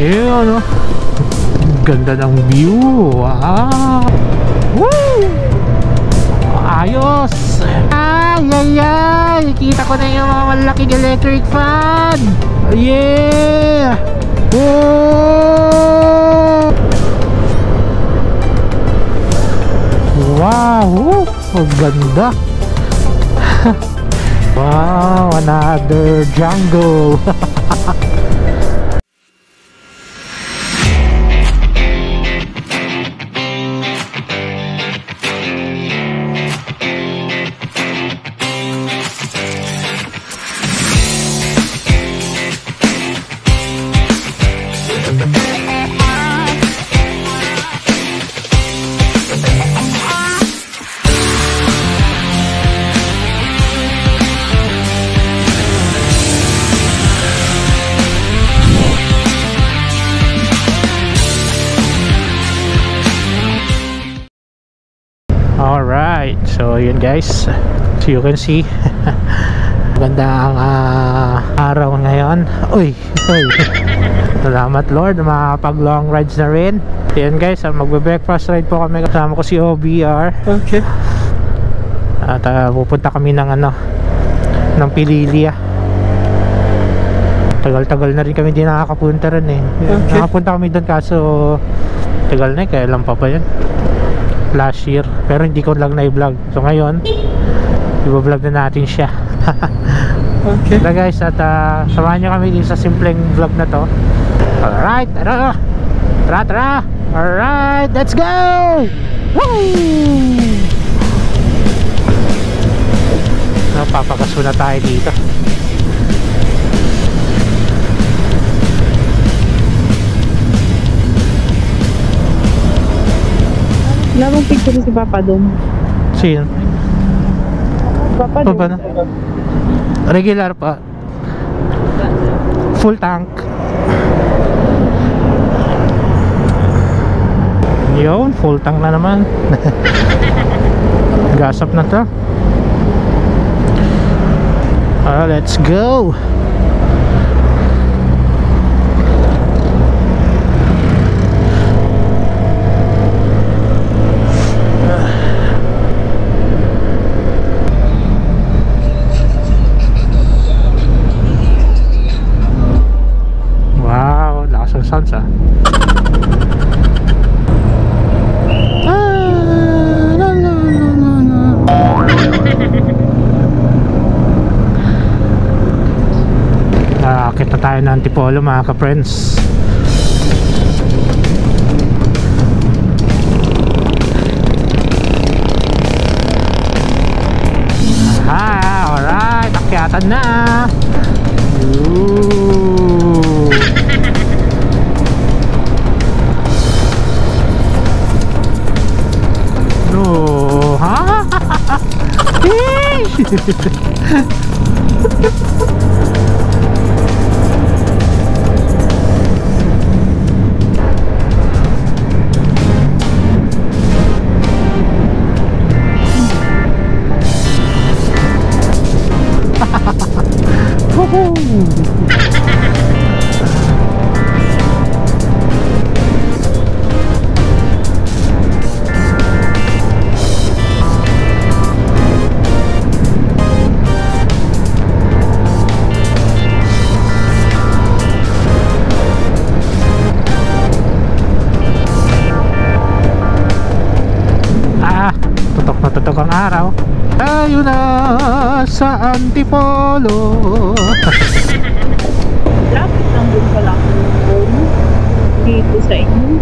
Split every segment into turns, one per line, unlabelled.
Ayun, ano? Ganda ng view. Wow! Woo! Ayos! Ay, ay, ay! Kita ko na yung mga malaking electric fan! Yeah! Whoa! Wow! Ang ganda! Wow! Another jungle! Alright, so yun guys, so you can see maganda ang araw ngayon. Uy, uy. Salamat Lord, makapag long rides na rin. Yun guys, magbe-breakfast ride po kami, kasama ko si OBR. Okay. At pupunta kami ng ng Pililya. Tagal-tagal na rin kami di nakakapunta rin eh. Okay. Nakapunta kami doon kaso tagal na eh, kailan pa ba yun? Last year, pero hindi ko lang na-vlog. So ngayon, i-vlog na natin siya. Okay. So guys, at samahan nyo kami sa simpleng vlog na to. Alright, tara! Tara, tara! Alright, let's go! Woo! So, papakaso na tayo dito.
Wala bang picture si Papa doon?
Sino?
Papa doon.
Na? Regular pa. Full tank. Yun, full tank na naman. Gasap na to. Let's go. Sounds akit na tayo ng Antipolo mga ka-friends. Alright, akyatan na. Tutok ang araw. Tayo na sa Antipolo.
Lapit lang doon pala dito sa inyo.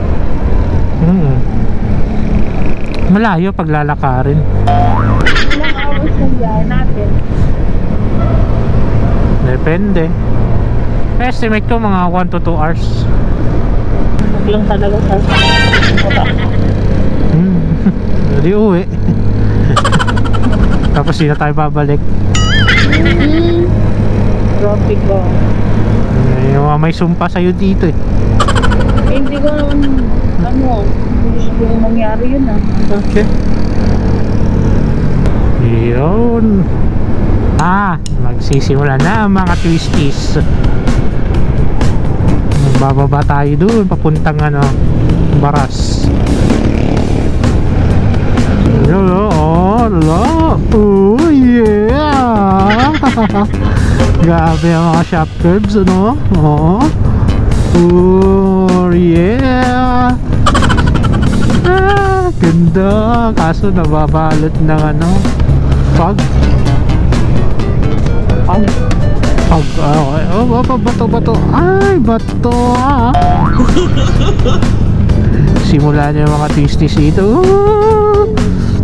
Malayo pag lalakarin.
Ilang hours lang yan natin?
Depende. Estimate ko mga 1 to 2 hours.
Lang talaga sa
Hindi uwi. Tapos hindi na tayo babalik.
Traffic ko.
May sumpa sa'yo dito eh.
Hindi ko naman gusto yung mangyari yun Okay.
Yun. Magsisimula na mga twisties. Bababa tayo dun, papuntang ano, Baras. Hello, hello. Oh yeah. Grabe ang mga shop curbs, ano? Oh. Oh yeah. Ah, ganda. Kaso nababalot ng ano, fog. Bato. Ay, bato. Simula niya yung mga twisties ito.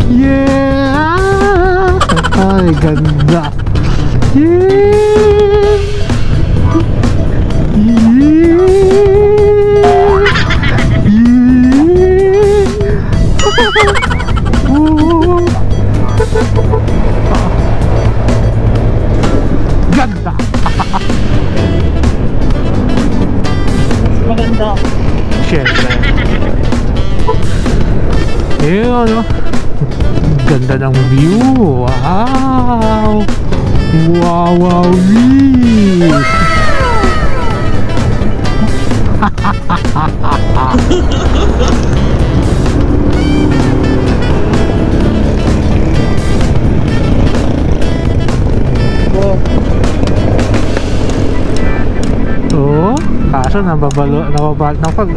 Yeah. Ay, ganda. Yeah. Ganda.
Maganda.
Siyempre. Ano? Ganda ng view. Wow. Wow. Oh, kaso nababalo ng pag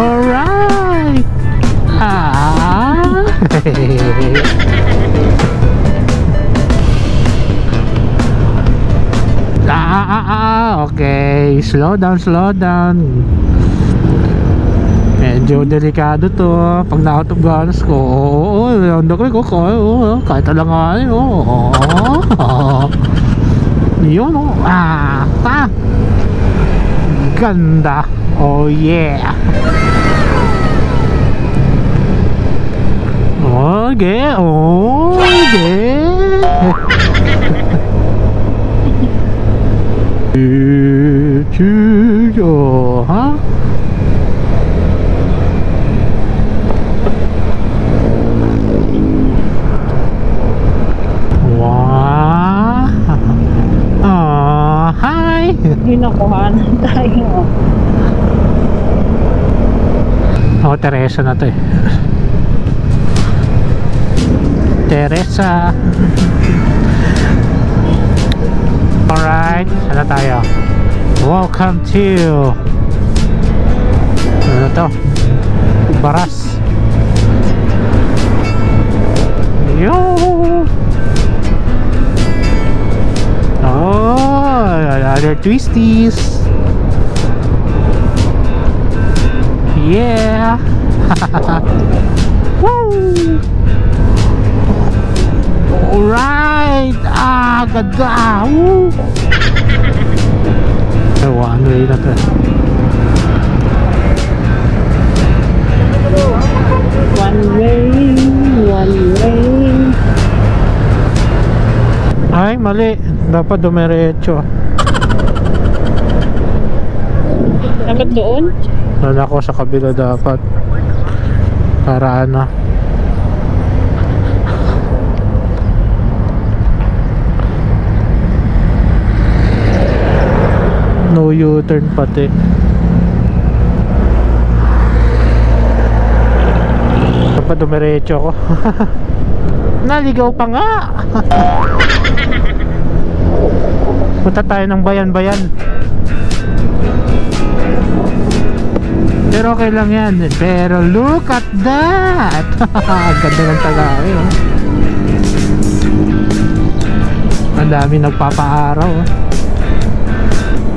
alright. Okay, slow down. Medyo delikado to pag na-out of balance ko. Kahit alangan. Yun, ganda. Oh yeah. Okay. Ha? Hi!
Hinakuhanan tayo.
Oh, Teresa na to eh. Teresa. Alright, sana tayo. Welcome to ano to? Baras. Yo! Oh, another twisties. Yeah. Woo. Alright. Ganda. Woo. One way na to.
One way.
Ay, mali. Dapat dumiretso.
Dapat doon?
Wala ko sa kabila dapat. Para ano. No U-turn pati. Dapat dumiretso ako. Naligaw pa nga. Punta tayo ng bayan-bayan. Pero okay lang yan. Pero look at that. Ganda ng Tagawi, oh. Ang dami nagpapaaraw, oh.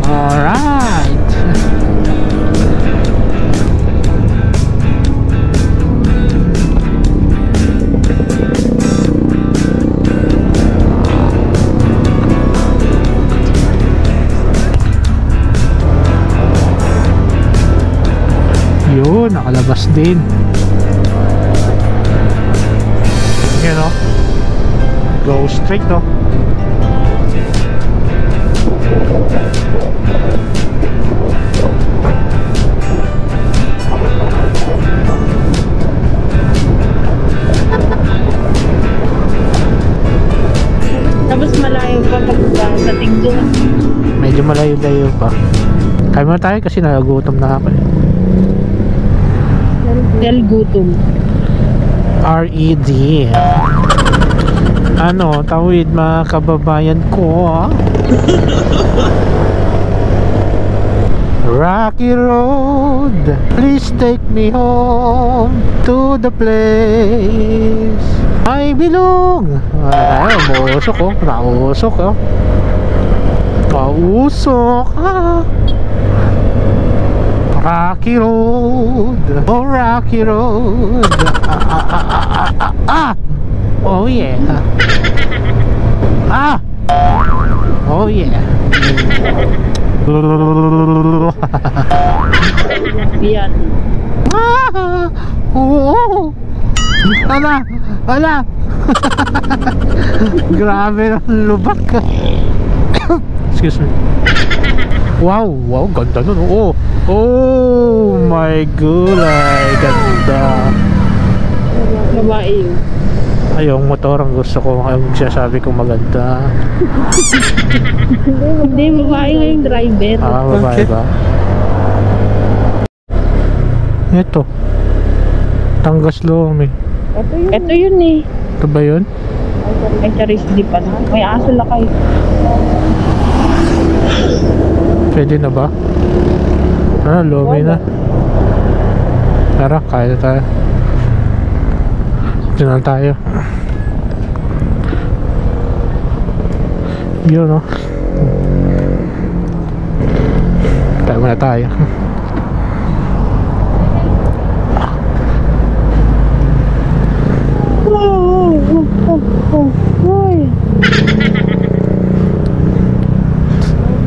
Alright. Yun, nakalabas din. You know, go straight, no?
Tapos malayo pa sa tinggo.
Medyo malayo-layo pa. Kaya mo tayo kasi nagagutom na ako.
Del gutom.
R.E.D. Ano, tawid mga kababayan ko. Rocky Road, please take me home to the place I belong. Ay, mausok oh, nausok oh. Kausok ah. Rocky Road, oh Rocky Road. Oh yeah. Oh yeah.
Yan.
Oh. Ala. Grabe ang lubak. Excuse me. Wow, ganda nun. Oh my gulay, ganda.
Babae yun.
Ay, yung motor ang gusto ko, ang sinasabi kong maganda.
Hindi, babae nga yung driver.
Babae ba? Ito. Tanggas Lomi.
Ito yun eh.
Ito ba yun?
Ay, charis di pa na. May aso lakay.
Pwede na ba? Lomi na. Tara, kaya tayo. Ito na tayo. Yun, no? Tayo muna tayo.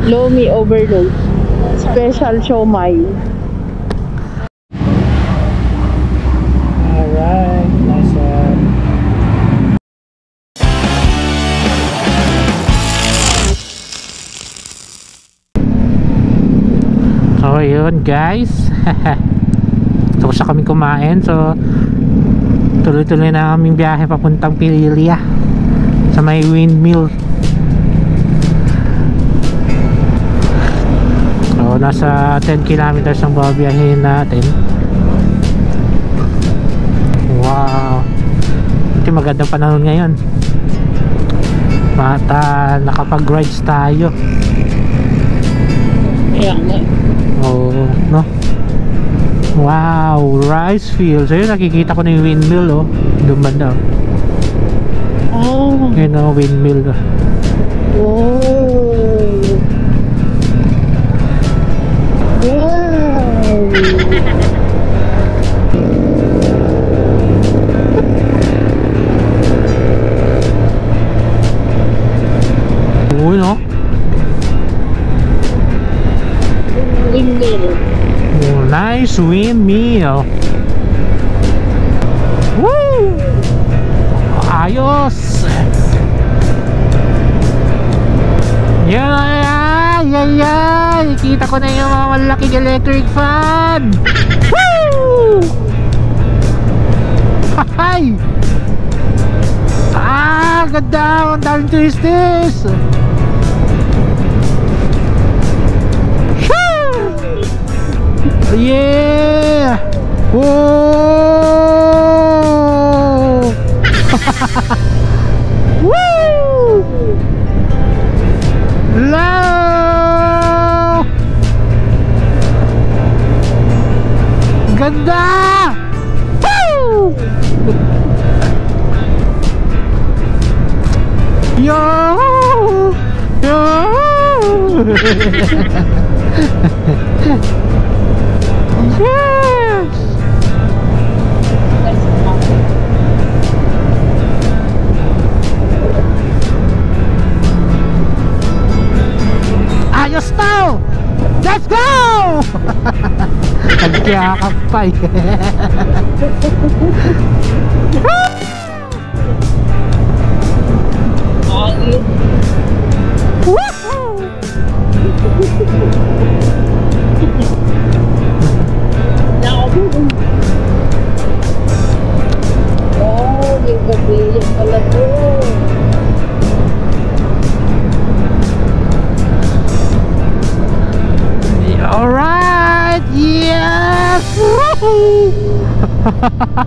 Lomi overload. Special siomai.
Alright, nice one. So yun guys. Tapos na kami kumain. So tuloy-tuloy na aming biyahe papuntang Pililya sa may windmill. So nasa 10 kilometers ang babiyahin natin. Wow, ito magandang panahon ngayon. Mata nakapag-rides tayo.
Kaya nga.
Oo, no? Wow, rice fields. Ayun, nakikita ko na yung windmill, oh. Doon banda,
Oh.
yun, oh, windmill.
Wow. Wow.
Uy, no?
Windmill.
Oh, nice windmill. Woo! Ayos! Yan! Ikita ko na yung mga malaking electric fan! Woo! Hay! Ganda! Ang daming twisties! Yeah! Whoa! Woo! Low! Ganda! Woo! Yo! Yo! Yes! Ayos na! Let's go! Nagkiyakap pa eh. Woohoo!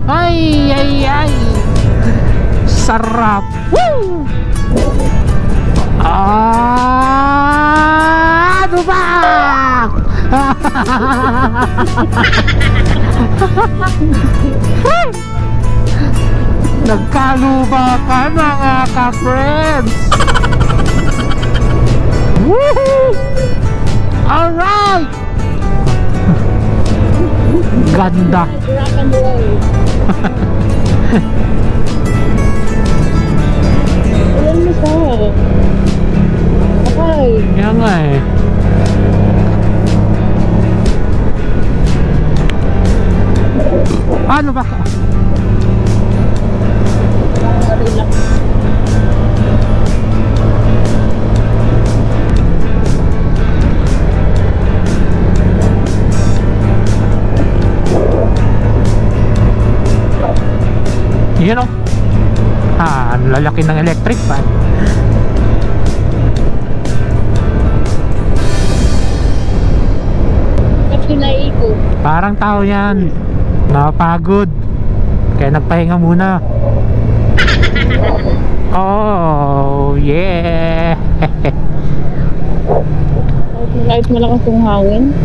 Ay, ay, ay. Sarap. Woo! Ano ba? Nagkaluba ka mga ka-friends. Woohoo! Alright! Ganda.
Rock and roll. Alam mo sa okay.
Yan nga eh. Ano ba?
Relax.
You know? Ang lalaki ng electric fan.
Kasi naiiko.
Parang tao yan. Napagod. Kaya nagpahinga muna. Oh, yeah.
Kahit malakas yung hangin.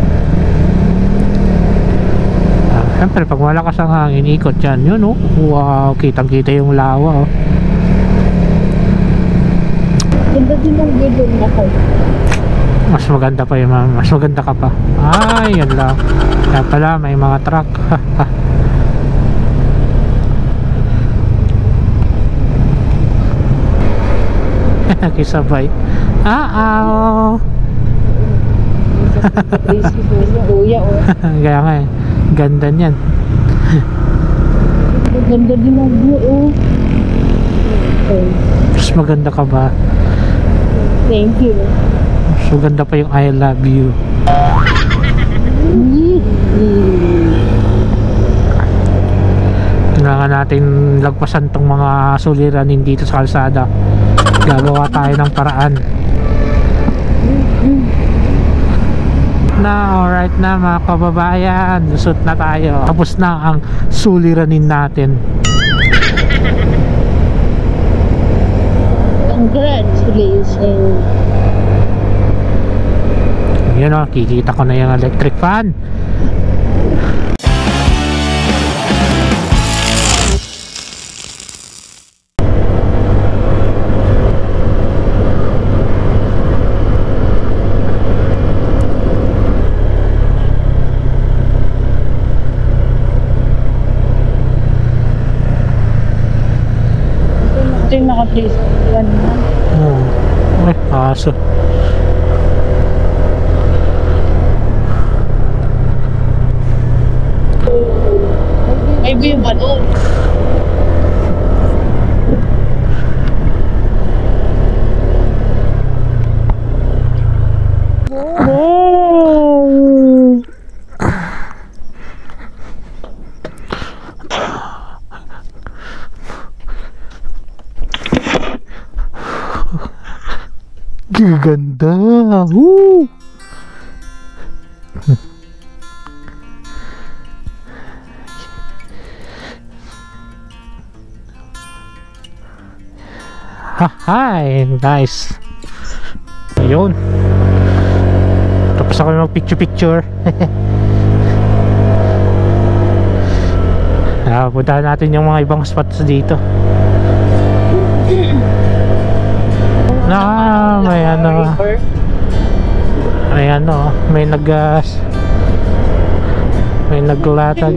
Siyempre, pag malakas ang hangin, ikot yan. Yun, oh. Wow, kitang-kita yung lawa, oh.
Ganda din ng video ako.
Mas maganda pa yun, ma'am. Mas maganda ka pa. Ay, yan lang. Kaya pala, may mga truck. Kisabay. Ah-aw.
Kuya, oh.
Kaya nga eh. Ganda niyan.
Ganda din ng view, oh. Okay.
Mas maganda ka ba?
Thank you.
Mas maganda pa yung I love you. Kailangan natin lagpasan tong mga suliranin dito sa kalsada. Gagawa tayo ng paraan. Na, alright na mga kababayan, lusot na tayo. Tapos na ang suliranin natin.
Congratulations.
Yun o, kikita ko na yung electric fan.
Ito yung naka-place.
Ay, aso.
May view ba doon?
Oh! Ganda! Woo! Hi! Nice! Ayun! Tapos ako mag picture. Puntahan natin yung mga ibang spots dito. May ano, may naglatag.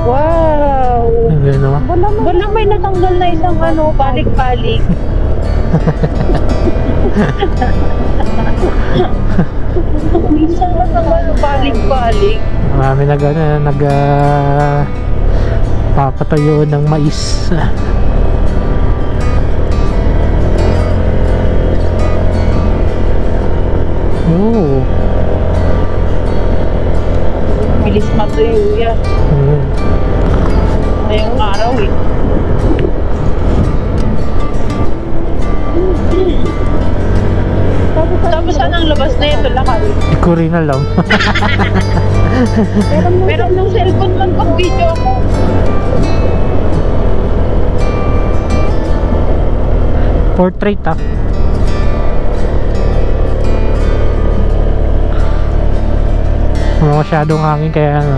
Wow! Wala may natanggal na isang balik-balik. Isang natanggal na balik-balik.
Marami papatayo ng mais. Oh.
Bilis matuyo yan. Ngayong araw eh. Tapos Tapos saan ang labas na ito? Lakad.
Hindi ko rin alam.
Pero nung cellphone man pag video ako.
Portrait ah. Wala masyadong hangin kaya ano.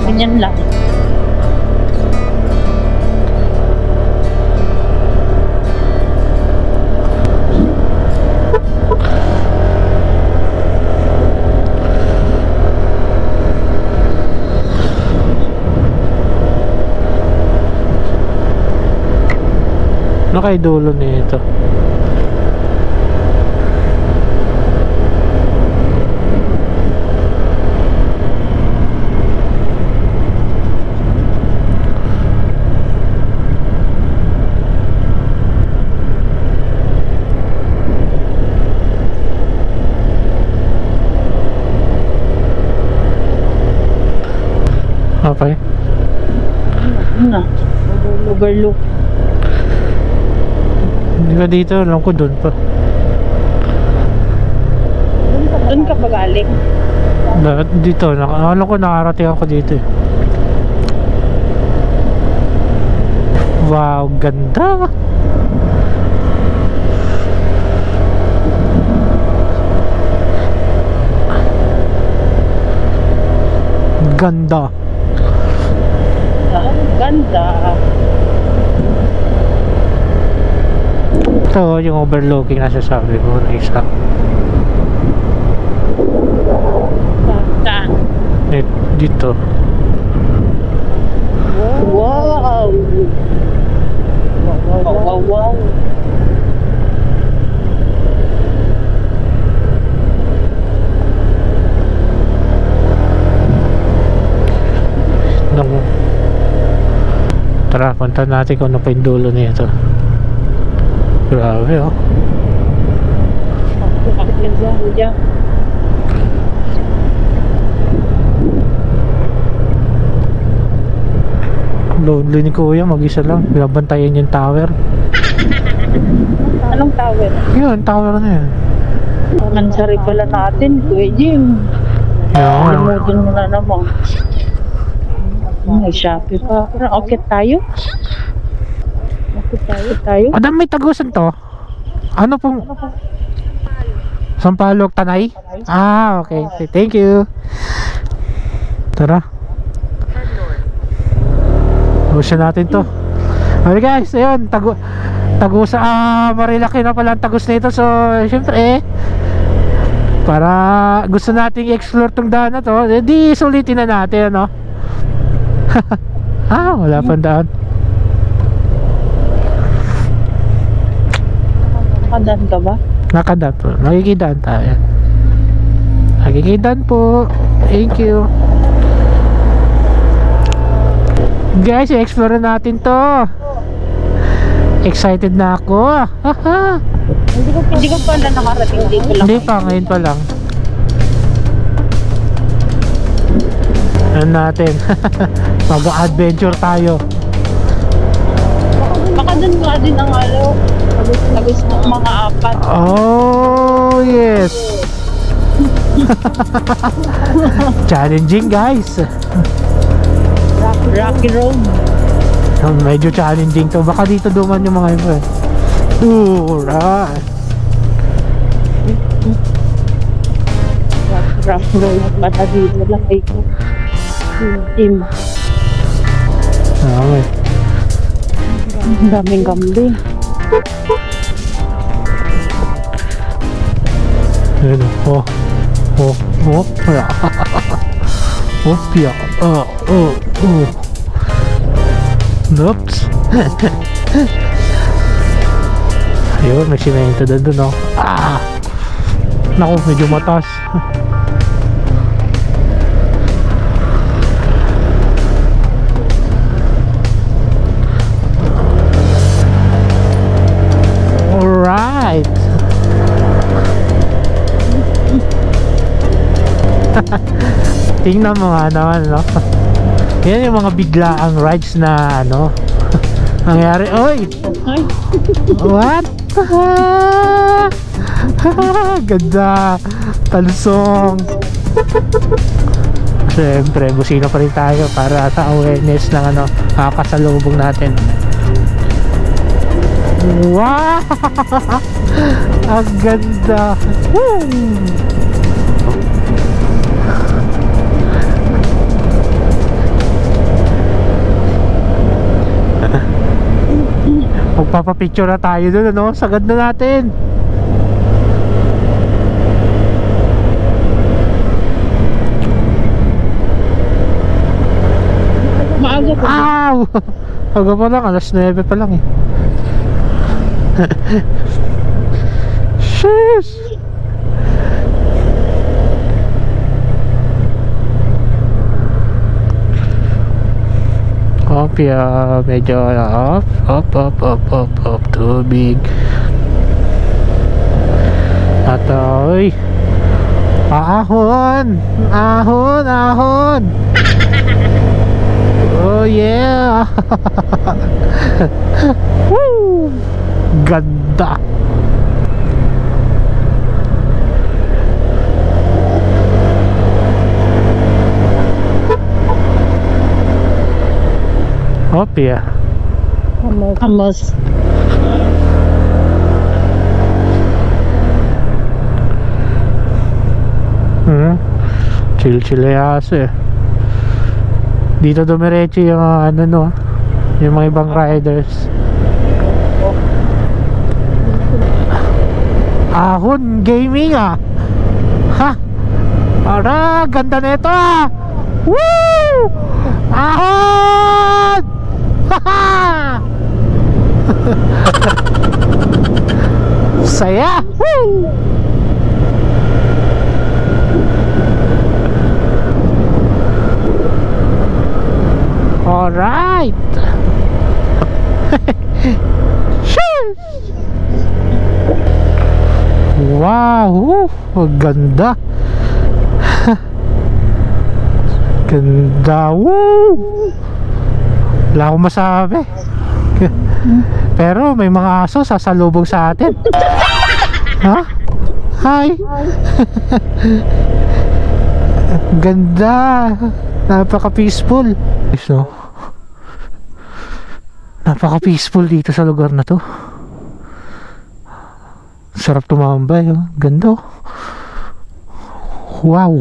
Ganyan lang.
Ano kay dulo nito? Okay.
Ano? Overlook.
Hindi ba dito? Alam ko doon pa.
Doon ka pa galing?
Dito. Alam ko nakarating ako dito eh. Wow, ganda! Ganda!
Ganda.
Ito yung overlooking na sasabi ko na isa.
Saan?
Dito.
Wow! Wow!
Tara, punta natin kung ano pa yung dulo nito. Grabe oh. Lonely ni Kuya, mag-isa lang. Binabantayan yung tower.
Anong tower?
Yun, tower na yun.
Mansari pala natin, Kuya Jim. Kalimutan mo na naman. May Shopee pa. Okay tayo? Tayo?
Adam, may tagusan to. Ano pong... Sampalok, Tanay? Ah, okay. Thank you. Tara. Tagusan natin to. Okay guys, ayun. Tagusa, marilaki na pala ang tagus nito. So, syempre para gusto nating i-explore tong daan na to, di sulitin na natin, ano? Wala pang daan.
Nakadaan ka ba?
Nakadaan po. Makikidaan tayo. Makikidaan po. Thank you. Guys, i-explore natin to. Excited na ako.
Hindi ko pala nakarating dito lang.
Hindi pa, ngayon pa lang. Ano natin? Mag-adventure tayo.
Baka dun nga din ang tagus ng mga apat.
Oh, yes. Challenging guys.
Rocky Road.
Medyo challenging to. Baka dito duman yung mga iba. Alright.
Rocky Road. Bata dito lang ay team.
Okay.
Ang daming kambing.
Ayan o. Wala. Opya. Oops. Ayun, may simento doon o. Naku, medyo matas. Alright. Tingnan mo nga naman, no? Yan yung mga biglaang rides na ano Nangyari, oy!
Ay,
What? Ganda. Talusong. Siyempre, busino pa rin tayo para sa awareness ng ano, kakasalubong natin. Wow! Ang ganda. Woo! Magpapapicture na tayo dun, ano? Sa ganda natin.
maaga pa.
Ow! Aga pa lang, alas 9 pa lang eh. Sheesh! Kopya, medyo up, tubig. At oy, ahon, ahon, ahon. Oh yeah. Woo! Ganda. Kopya.
Kamos.
Chill-chill yaso eh. Dito dumiretso yung ano no, yung mga ibang riders. Ahon gaming ah. Ha? Ara, ganda nito ah. Woo! Ahon! Haha! Saya! Woo! Alright! Wow! Ang ganda! Ganda! Woo! Wala akong masabi. Pero may mga aso sasalubong sa atin. Ha? Hi! Ganda! Napaka-peaceful. So, napaka-peaceful dito sa lugar na to. Sarap tumambay, oh. Ganda, oh. Wow.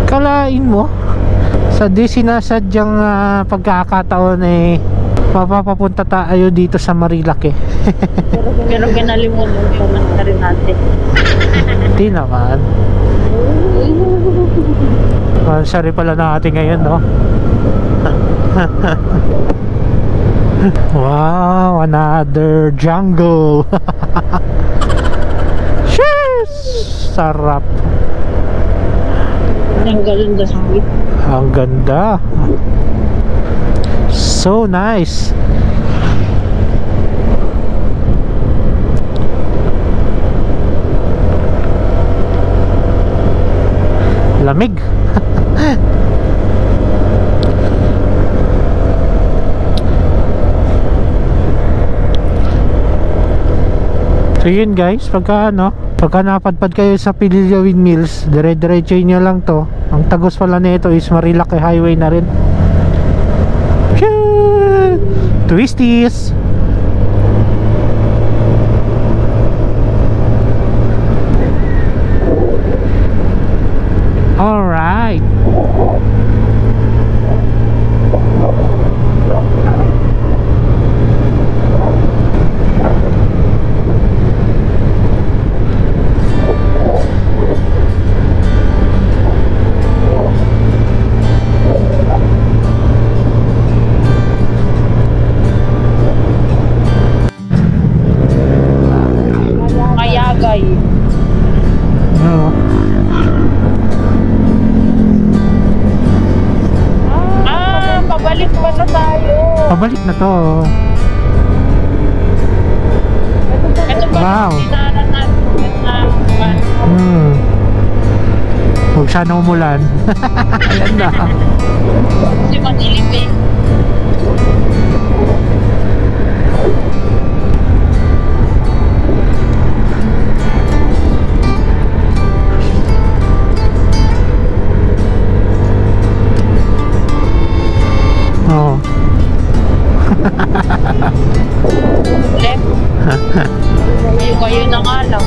Kalain mo sa di sinasadyang pagkakataon eh mapapapunta tayo dito sa Marilake.
Pero kinalimutan yung na rin natin.
Hindi naman. Sorry pala natin ngayon, no? Wow, another jungle. Cheers! Sarap.
Ang ganda sa
Ang ganda. So nice. Lamig. So yun guys, pagka napadpad kayo sa Pililio Windmills, dire-diretso nyo lang to. Ang tagos pala nito is Marilake Highway na rin. Twisties. Alright.
Mayagay.
Ano?
Pabalik pa na tayo.
Pabalik na to.
Ito ba
Wow.
dinaanan natin na
Huwag sana umulan. Ayan na.
Kasi madilim eh.
Oo.
Left. Kayo na nga lang.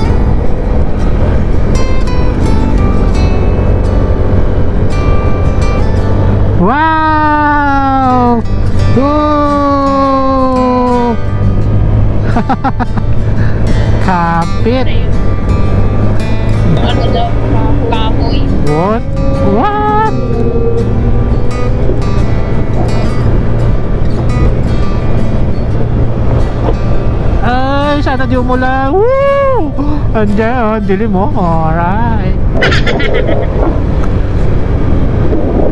Wow! Oh! Kapit!
Ano daw? Kahoy.
What? What? Ay, sana di umulan. Woo! Andiyan, oh, dilim mo. Alright.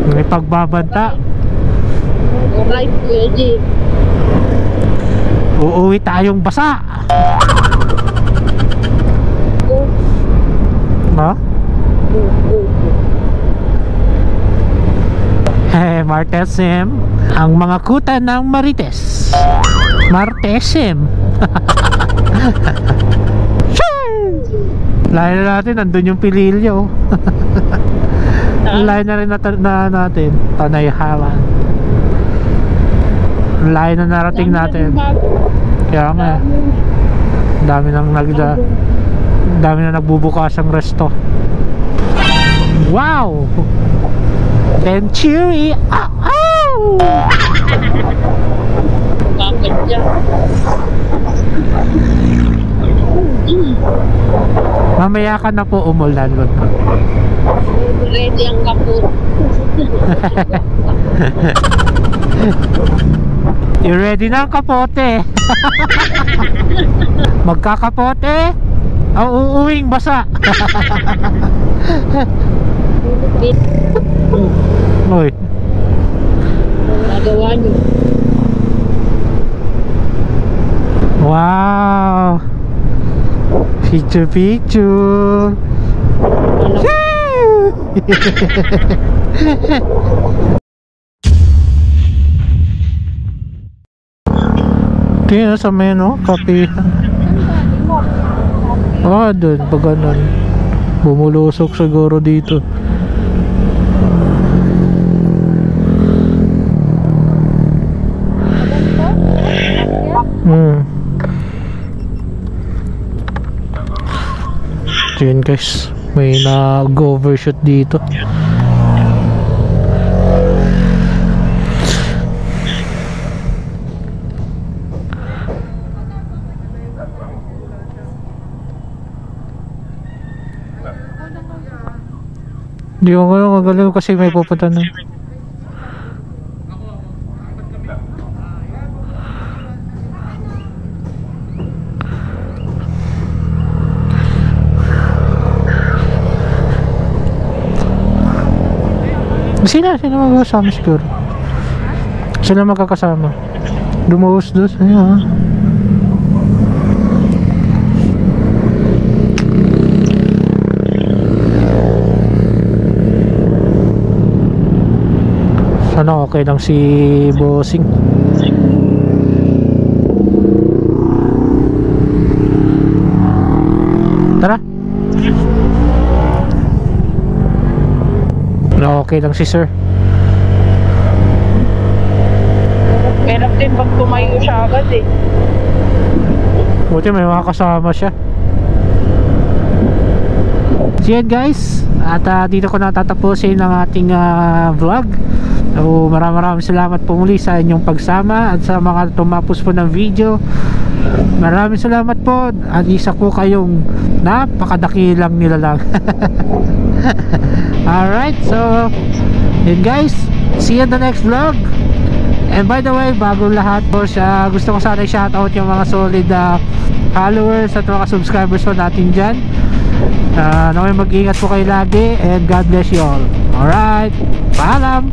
May pagbabanta.
Alright, Kuya G.
Uuwi tayong basa.
Go.
No?
Go, go, go.
Martesem. Ang mga kuta ng Marites. Martesem. Layo na natin, nandun yung Pililyo. Layo na rin natin Panayhawan. Layo na narating natin. Kaya nga dami na nagbubukas ang resto. Wow! Then cheery. Oh!
Bakit dyan?
Mamaya ka na po umulan.
Ready ang kaput.
I-ready na ang kapote. Magkakapote ang uuwing basa. Uy,
Nagawa nyo.
wow! Picture, picture. Tingnan sa menu, kape. Ah, dun, pag ganun. Bumulusok siguro dito. So yun guys, may nag-overshoot dito. Hindi ko kagalaw kasi may pupunta na. Sila magkakasama siguro. Sila magkakasama. Dumuhos doon. Ayan. Sana okay lang si Bossing. Tara. Na okay lang si sir.
Pero din pag tumayo siya agad eh.
Buti may mga kasama siya. So yan guys, at dito ko natatapusin ang ating vlog. So maraming salamat po muli sa inyong pagsama at sa mga tumapos po ng video. Maraming salamat po at isa po kayong napakadakilang nilalang. Alright, so yun guys, see you in the next vlog. And by the way, bago lahat po siya, gusto ko sana i-shoutout yung mga solid followers at mga subscribers po natin dyan. Mag-ingat po kayo lagi and God bless you all. Alright, paalam!